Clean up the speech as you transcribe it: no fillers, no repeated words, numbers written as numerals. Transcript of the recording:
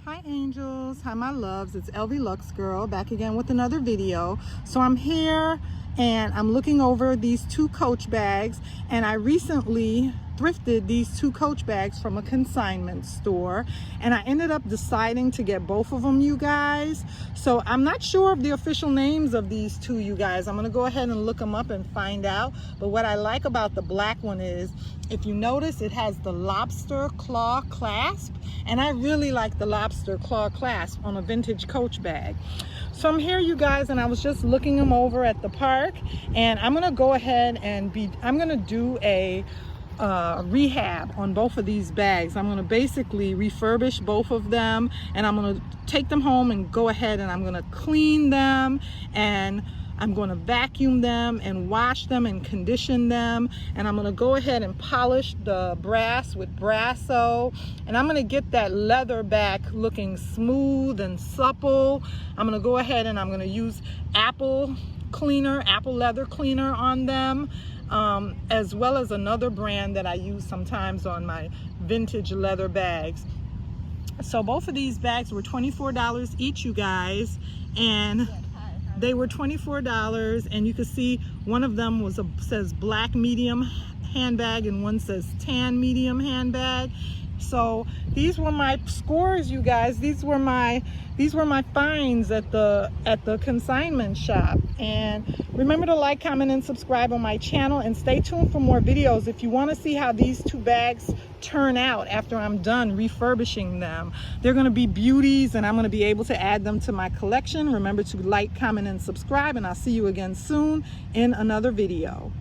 Hi angels, hi my loves, it's LV Lux Girl back again with another video. So I'm here and I'm looking over these two Coach bags, and I recently thrifted these two Coach bags from a consignment store, and I ended up deciding to get both of them, you guys. So I'm not sure of the official names of these two, you guys. I'm gonna go ahead and look them up and find out. But what I like about the black one is, if you notice, it has the lobster claw clasp, and I really like the lobster claw clasp on a vintage Coach bag. So I'm here, you guys, and I was just looking them over at the park, and I'm gonna go ahead and I'm gonna do a rehab on both of these bags. I'm gonna basically refurbish both of them, and I'm gonna take them home and go ahead and I'm gonna clean them, and I'm going to vacuum them and wash them and condition them, and I'm going to go ahead and polish the brass with Brasso, and I'm going to get that leather back looking smooth and supple. I'm going to go ahead and I'm going to use apple leather cleaner on them, as well as another brand that I use sometimes on my vintage leather bags. So both of these bags were $24 each, you guys, and they were $24, and you can see one of them says black medium handbag and one says tan medium handbag. So these were my scores, you guys. These were my finds at the consignment shop. And remember to like, comment, and subscribe on my channel, and stay tuned for more videos if you want to see how these two bags turn out after I'm done refurbishing them. They're going to be beauties, and I'm going to be able to add them to my collection. Remember to like, comment, and subscribe, and I'll see you again soon in another video.